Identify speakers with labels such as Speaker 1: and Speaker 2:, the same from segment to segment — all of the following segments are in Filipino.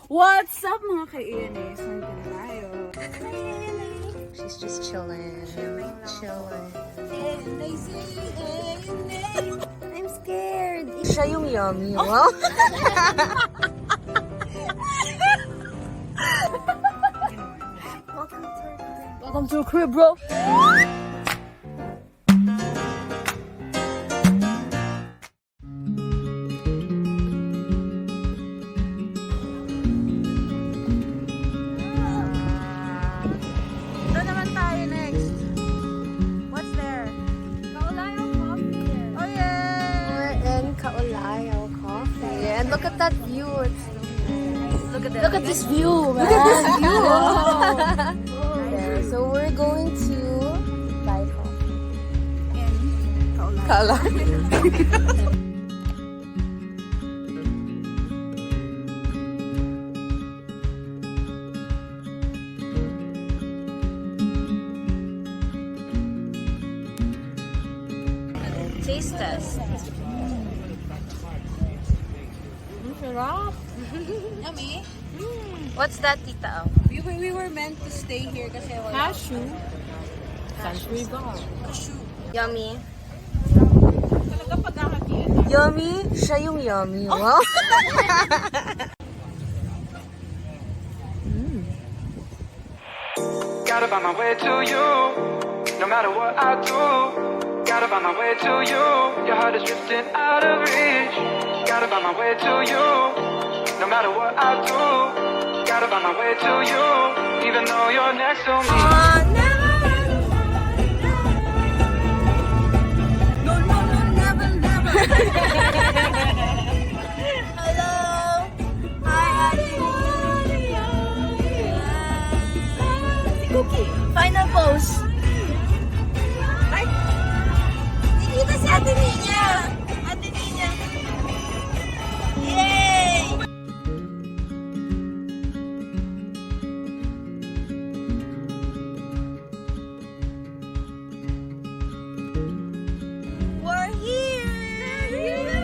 Speaker 1: What's up mga ka-ENA? Saan ka na tayo?
Speaker 2: She's just chilling. Chilling. I'm scared. Siya yung yummy. Wow.
Speaker 1: Welcome to a crib, bro.
Speaker 2: Look at that view. Look at this view, man.
Speaker 1: Look at this view.
Speaker 2: There. So we're going to buy coffee.
Speaker 1: In
Speaker 2: Kaolay. Taste test.
Speaker 1: Yummy.
Speaker 2: What's that, tita?
Speaker 1: We were meant to stay here kasi wala. Cashew.
Speaker 2: Yummy.
Speaker 1: Talaga pagkakakiyan.
Speaker 2: Yummy? Siya yung yummy. Wow.
Speaker 3: Gotta find my way to you, no matter what I do. Gotta find my way to you, your heart is drifting out of reach. Gotta find my way to you, no matter what I do. Gotta find my way to you, even though you're next to me.
Speaker 2: Hello. Hi, Ate. Cookie. Final pose. Dito si Ate Nina. Ate Nina. Yay! We're here!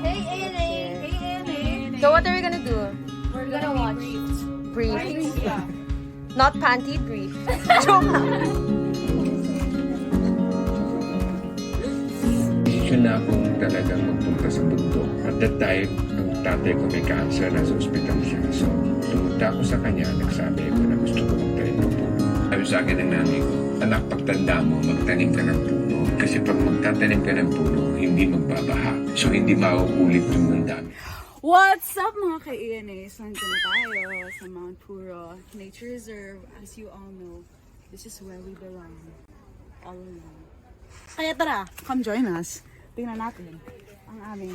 Speaker 2: Hey, ANA. Hey, ANA. So what are we gonna do?
Speaker 1: We're gonna watch.
Speaker 2: Brief.
Speaker 1: Yeah.
Speaker 2: Not panty brief.
Speaker 4: Desisyon na akong talagang magpunta sa bundok. At that time, ang tatay ko may cancer, nasa ospital siya. So, tumunta ako sa kanya, nagsabi ko na gusto ko magtanim ng puno. Sabi sa akin ng nanay ko, anak, pagtanda mo, magtanim ka ng puno. Kasi pag magtatanim ka ng puno, hindi magbabaha. So, hindi mauulit yung ng dami.
Speaker 1: What's up mga ka-ENA? Saan ka na tayo? Sa Mount Purro Nature Reserve. As you all know, this is where we belong. All along. Kaya tara, come join us. Tingnan natin ang aming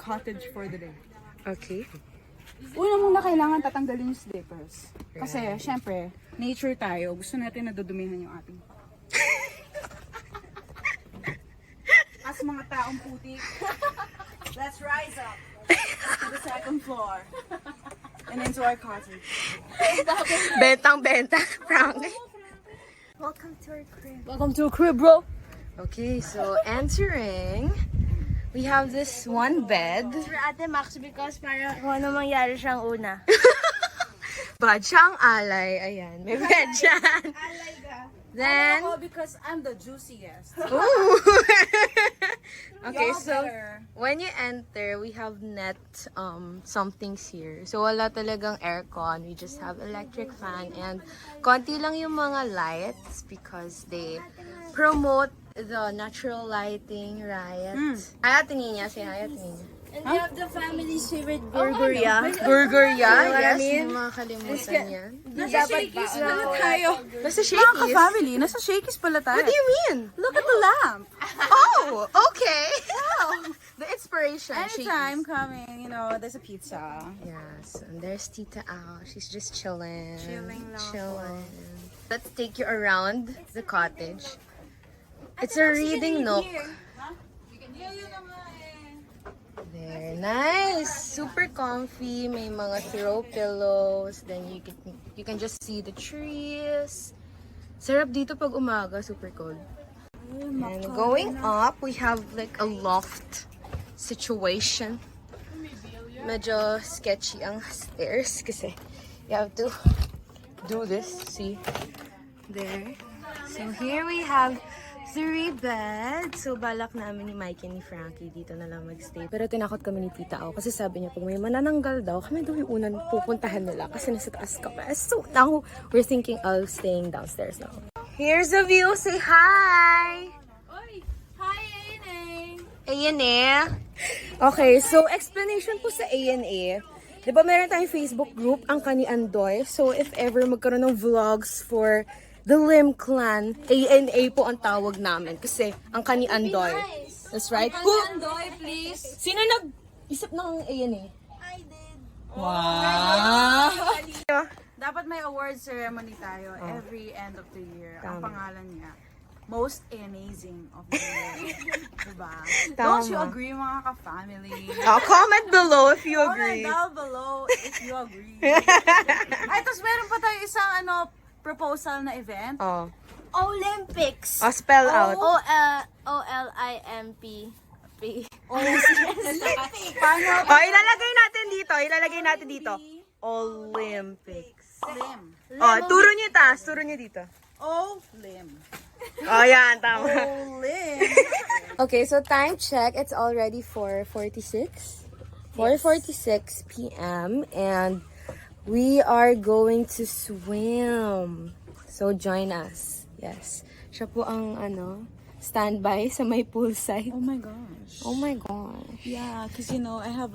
Speaker 1: cottage for the day.
Speaker 2: Okay.
Speaker 1: Una muna kailangan tatanggalin yung slippers. Kasi, syempre, nature tayo. Gusto natin na dudumihan yung ating as mga taong putik. Let's rise up to the second floor and into our cottage.
Speaker 2: Bentang-bentang. Frank. Welcome to our crib.
Speaker 1: Welcome to a crib, bro.
Speaker 2: Okay, so entering, we have this one bed.
Speaker 5: For Ate Max because para kung ano mangyari siyang una.
Speaker 2: Bad siyang alay. Ayan, may bed dyan. Then,
Speaker 1: Oh, because I'm the juiciest.
Speaker 2: ooh. Okay,
Speaker 1: Y'all
Speaker 2: so
Speaker 1: better.
Speaker 2: when you enter, we have net somethings here. So wala talagang aircon. We just have electric fan and konti lang yung mga lights because they promote the natural lighting, right? Ay, Ate Nina, say hi, Ate Nina.
Speaker 5: And we have the family's favorite burger, yeah.
Speaker 2: Burger, yeah.
Speaker 5: know what I
Speaker 2: Yes,
Speaker 5: mean?
Speaker 2: yung mga kalimutan yan.
Speaker 1: Nasa Shakey's pala tayo.
Speaker 2: Nasa
Speaker 1: Mga
Speaker 2: Shakey's?
Speaker 1: ka-family, nasa Shakey's pala tayo.
Speaker 2: What do you mean?
Speaker 1: Look at the lamp.
Speaker 2: Oh, okay. The inspiration.
Speaker 1: Anytime coming, you know, there's a pizza.
Speaker 2: Yes, and there's Tita Al. She's just chilling.
Speaker 5: Chilling lang
Speaker 2: Chilling. Let's take you around the cottage. It's a reading nook. There, nice. Super comfy. May mga throw pillows. Then you can just see the trees. Sarap dito pag umaga. Super cold. And going up, we have like a loft situation. Medyo sketchy ang stairs kasi you have to do this. See? There. So here we have 3 beds. So balak namin ni Mikey and ni Frankie dito na lang magstay. Pero tinakot kami ni Tita Au kasi sabi niya pag may manananggal daw, kami daw yung unang pupuntahan nila kasi nasa taas kami. So now we're thinking of staying downstairs now. Here's the view. Say hi!
Speaker 1: Oy! Hi, ANA!
Speaker 2: ANA. Okay, so explanation po sa ANA. Di ba meron tayong Facebook group, ang Kani Andoy. So if ever magkaroon ng vlogs for the Lim Clan, ANA po ang tawag namin. Kasi ang Kani Andoy. That's right.
Speaker 1: Kani Andoy, please!
Speaker 2: Sino nag-isip ng ANA?
Speaker 5: I did.
Speaker 2: Wow!
Speaker 1: Dapat may award ceremony tayo every end of the year. Ang
Speaker 2: Tama.
Speaker 1: pangalan niya, Most Amazing of the Year. Diba?
Speaker 2: Tama.
Speaker 1: Don't you agree, mga ka-family?
Speaker 2: Comment below if you agree.
Speaker 1: Comment down below if you agree. Ay, tapos meron pa tayo isang proposal na event.
Speaker 2: Oh.
Speaker 5: Olympics.
Speaker 2: Spell out.
Speaker 5: O-L-I-M-P.
Speaker 1: Paano?
Speaker 2: Oh, ilalagay natin dito. Olympics.
Speaker 1: Lim.
Speaker 2: Oh, turo niyo taas. Turo niyo dito.
Speaker 1: Lim.
Speaker 2: Oh, yan. Tama.
Speaker 1: Lim.
Speaker 2: Okay, so time check. It's already 4:46. 4:46 p.m. And we are going to swim. So join us. Yes. Siya po ang standby sa may poolside.
Speaker 1: Oh my gosh.
Speaker 2: Oh my gosh.
Speaker 1: Yeah, because I have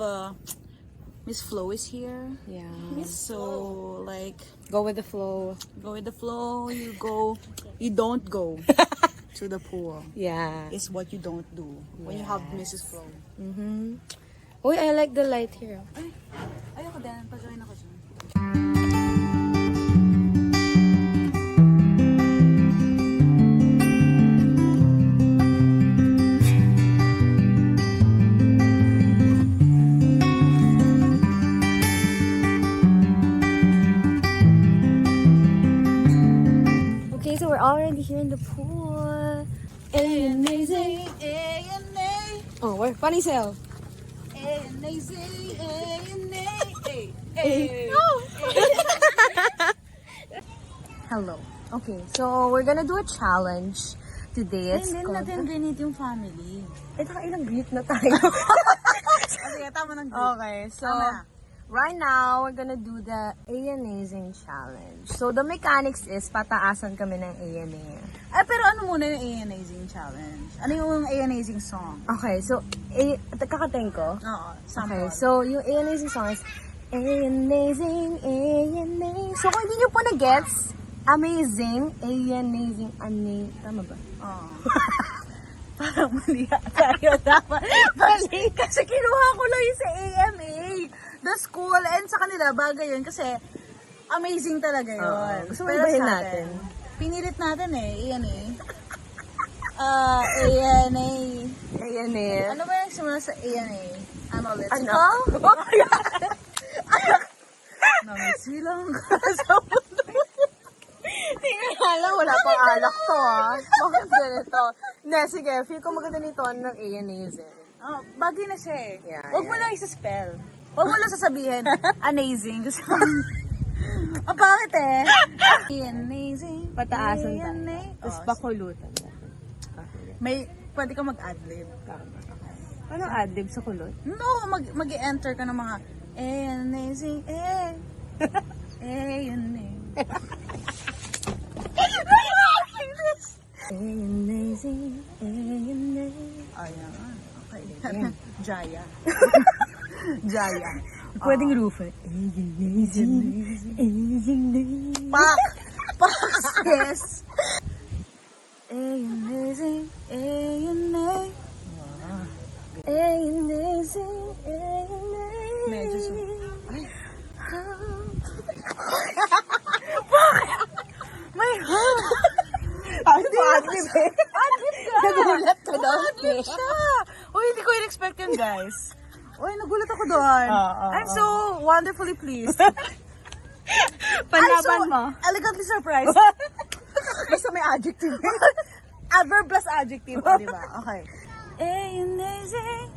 Speaker 1: Miss Flo is here.
Speaker 2: Yeah.
Speaker 1: So, like,
Speaker 2: Go with the flow.
Speaker 1: go with the flow. You don't go to the pool.
Speaker 2: Yeah.
Speaker 1: It's what you don't do when you have Mrs. Flo.
Speaker 2: Mm-hmm. Uy, I like the light here.
Speaker 1: Ayoko din. Pa-join ako dyan.
Speaker 2: Okay, so we're already here in the pool. Amazing.
Speaker 1: ANA.
Speaker 2: Oh, we're funny sale.
Speaker 1: Amazing. ANA.
Speaker 2: Hello. Okay, so we're gonna do a challenge today. It's
Speaker 1: Hindi
Speaker 2: called...
Speaker 1: natin ganit yung family.
Speaker 2: ilang greet na tayo.
Speaker 1: Sige, tama ng
Speaker 2: Okay, so right now we're gonna do the ANAzing challenge. So the mechanics is pataasan kami ng ANA.
Speaker 1: Pero ano muna yung ANAzing challenge? Ano yung ANAzing song?
Speaker 2: Okay, so kakateng ko.
Speaker 1: Oo,
Speaker 2: Okay,
Speaker 1: sample.
Speaker 2: so yung ANAzing song is ANAzing, ANA. So kung hindi nyo po na-gets, amazing, ANAzing, tama ba?
Speaker 1: Oo. Parang mali tayo dapat. Mali. Kasi kinuha ko lang yung sa AMA. The school and sa kanila bagay yun kasi amazing talaga yun.
Speaker 2: Gusto mo
Speaker 1: Pero
Speaker 2: ibahin
Speaker 1: sa
Speaker 2: natin?
Speaker 1: Pinilit natin ANA. ANA.
Speaker 2: ANA.
Speaker 1: Ano ba yung simula sa ANA? Analytical?
Speaker 2: Ano?
Speaker 1: Namiswi lang sa mundo.
Speaker 2: Tingnan lang, wala pang alak to Bakit ganito? Sige, feel ko maganda nito ng ANAzing.
Speaker 1: Oh, bagay na siya eh.
Speaker 2: Yeah,
Speaker 1: Huwag mo lang isa-spell. Huwag mo lang sasabihin. Amazing. Gusto mo. Ang bakit eh? Amazing.
Speaker 2: Pataasan tayo.
Speaker 1: ANA.
Speaker 2: Tapos
Speaker 1: Oh,
Speaker 2: bakulutan.
Speaker 1: pwede ka mag-adlib.
Speaker 2: Anong adlib sa kulot?
Speaker 1: No, mag-enter ka ng mga amazing, ANA.
Speaker 2: Amazing, ANA.
Speaker 1: Ayan. Okay. Jaya. Jaya.
Speaker 2: Pwedeng Rufa. Amazing, amazing.
Speaker 1: Pak! Pak! Yes! Amazing, ANA.
Speaker 2: Amazing, ANA.
Speaker 1: Medyo so. Ay. May ha!
Speaker 2: Adlib eh.
Speaker 1: Adlib ka!
Speaker 2: Nagulat ka daw.
Speaker 1: Uy, hindi ko in-expect yun, guys. Uy, nagulat ako doon. I'm so wonderfully pleased.
Speaker 2: Panaban mo.
Speaker 1: Elegantly surprised.
Speaker 2: Basta may adjective.
Speaker 1: Adverb plus adjective, di ba? Okay. Amazing.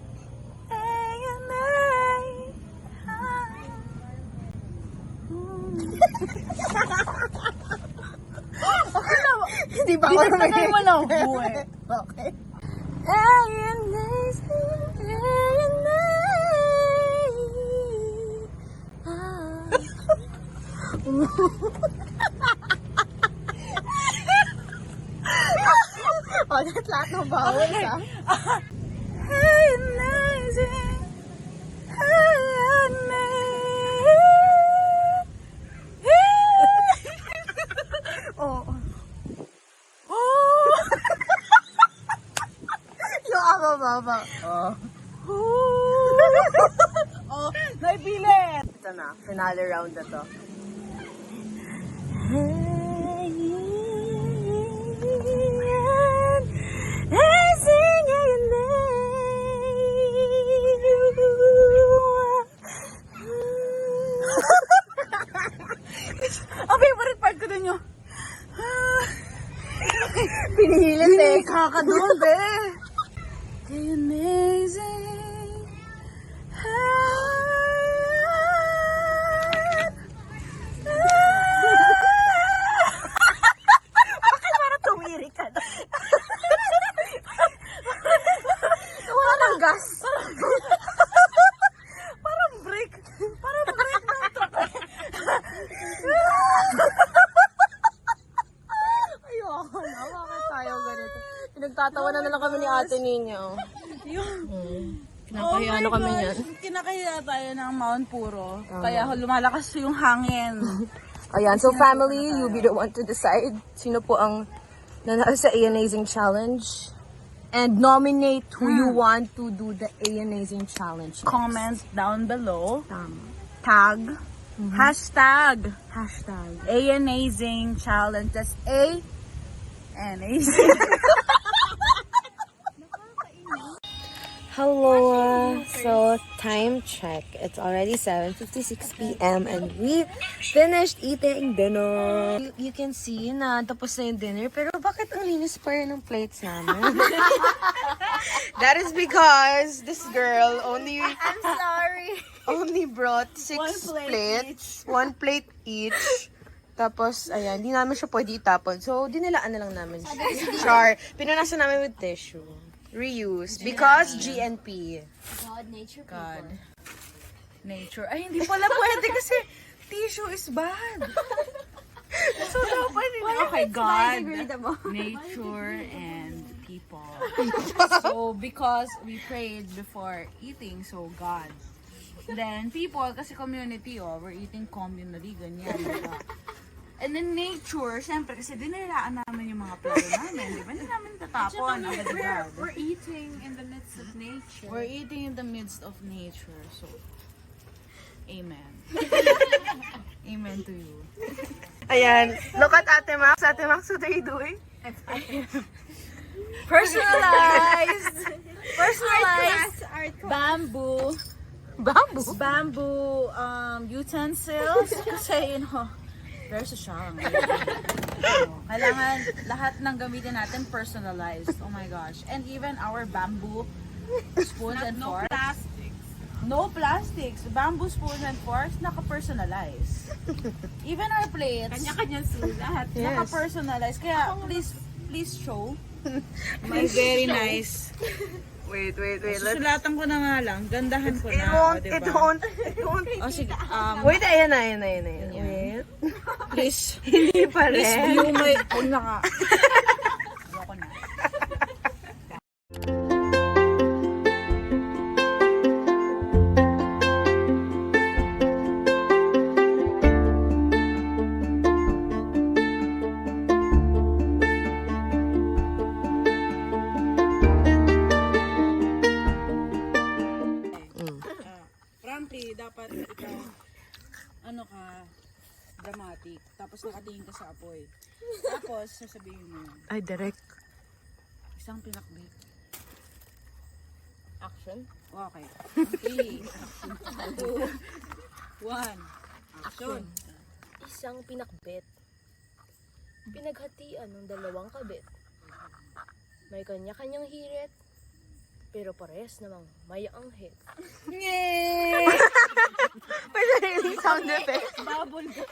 Speaker 2: Hindi ba ako
Speaker 1: Tagal mo lang buhay.
Speaker 2: Okay. Oh, that's lahat ng bawal ka. Yung ako, baba.
Speaker 1: Oh, naipilit.
Speaker 2: Ito na, finale round na to.
Speaker 1: Ang favorite part ko dun yung
Speaker 2: Pinihilit eh.
Speaker 1: kakadol, be. Amazing.
Speaker 2: Parang tumiri ka na. Wala ng gas.
Speaker 1: Parang break. Parang break ng truck.
Speaker 2: Ayoko na. Bakit tayo ganito? Pinagtatawanan na lang kami ni ate ninyo. Kinakahiya na kami niyan.
Speaker 1: Kinakahiya tayo ng Mount Purro. Kaya lumalakas yung hangin.
Speaker 2: Ayan, so family, you be the one to decide sino po ang nanalo sa A-Amazing Challenge. And nominate who you want to do the A-Amazing Challenge.
Speaker 1: Comment down below.
Speaker 2: Tama.
Speaker 1: Tag. Hashtag.
Speaker 2: Hashtag.
Speaker 1: A-Amazing Challenge. That's A-Amazing.
Speaker 2: Hello. So, time check. It's already 7:56 p.m. and we finished eating dinner. You can see na tapos na yung dinner, pero bakit ang linis pa rin ng plates namin? That is because this girl only brought 6 plates. 1 plate each. Tapos, ayan, di namin siya pwede itapon. So, dinilaan na lang namin siya. Char. Pinunasan namin with tissue. Reuse. Because GNP.
Speaker 1: God. Nature. Ay, hindi pala pwede kasi tissue is bad. So, dapat okay, God, nature, and people. So, because we prayed before eating, so God. Then, people, kasi community, we're eating communally, ganyan. Diba? And then nature, siyempre, kasi dinilaan namin yung mga plato namin, di ba? Hindi namin tatapon.
Speaker 5: We're eating in the midst of nature.
Speaker 1: We're eating in the midst of nature, so, amen. Amen to you.
Speaker 2: Ayan. Look at Ate Max. Ate Max, what are you doing?
Speaker 1: Personalized bamboo utensils. Kasi, there's a siyang. Kailangan lahat ng gamitin natin personalized. Oh my gosh. And even our bamboo spoons and forks. No plastics. Bamboo spoons and forks, naka-personalize. Even our plates.
Speaker 5: Kanya-kanyang sulat.
Speaker 2: Yes.
Speaker 1: Naka-personalize. Kaya, please show my very nice.
Speaker 2: Wait.
Speaker 1: Susulatan ko na nga lang. Gandahan ko
Speaker 2: It
Speaker 1: na.
Speaker 2: won't.
Speaker 1: Diba?
Speaker 2: It won't.
Speaker 1: O sige,
Speaker 2: Wait, ayan na. Wait.
Speaker 1: please.
Speaker 2: Hindi pa
Speaker 1: Please
Speaker 2: rin.
Speaker 1: view my... Huwag na ka. Ayoko na. Frankly, dapat ikaw, dramatic. Tapos nakatingin ka sa apoy. Tapos, sasabihin mo yun.
Speaker 2: Ay, direct.
Speaker 1: Isang pinakbit.
Speaker 2: Action.
Speaker 1: Okay. 3, 2, 1. Action.
Speaker 2: Isang pinakbet. Pinaghatian ng dalawang kabit. May kanya-kanyang hirit, pero parehas namang may anghit.
Speaker 1: Yay!
Speaker 2: Pwede rin sound effect.
Speaker 1: Bubble gum.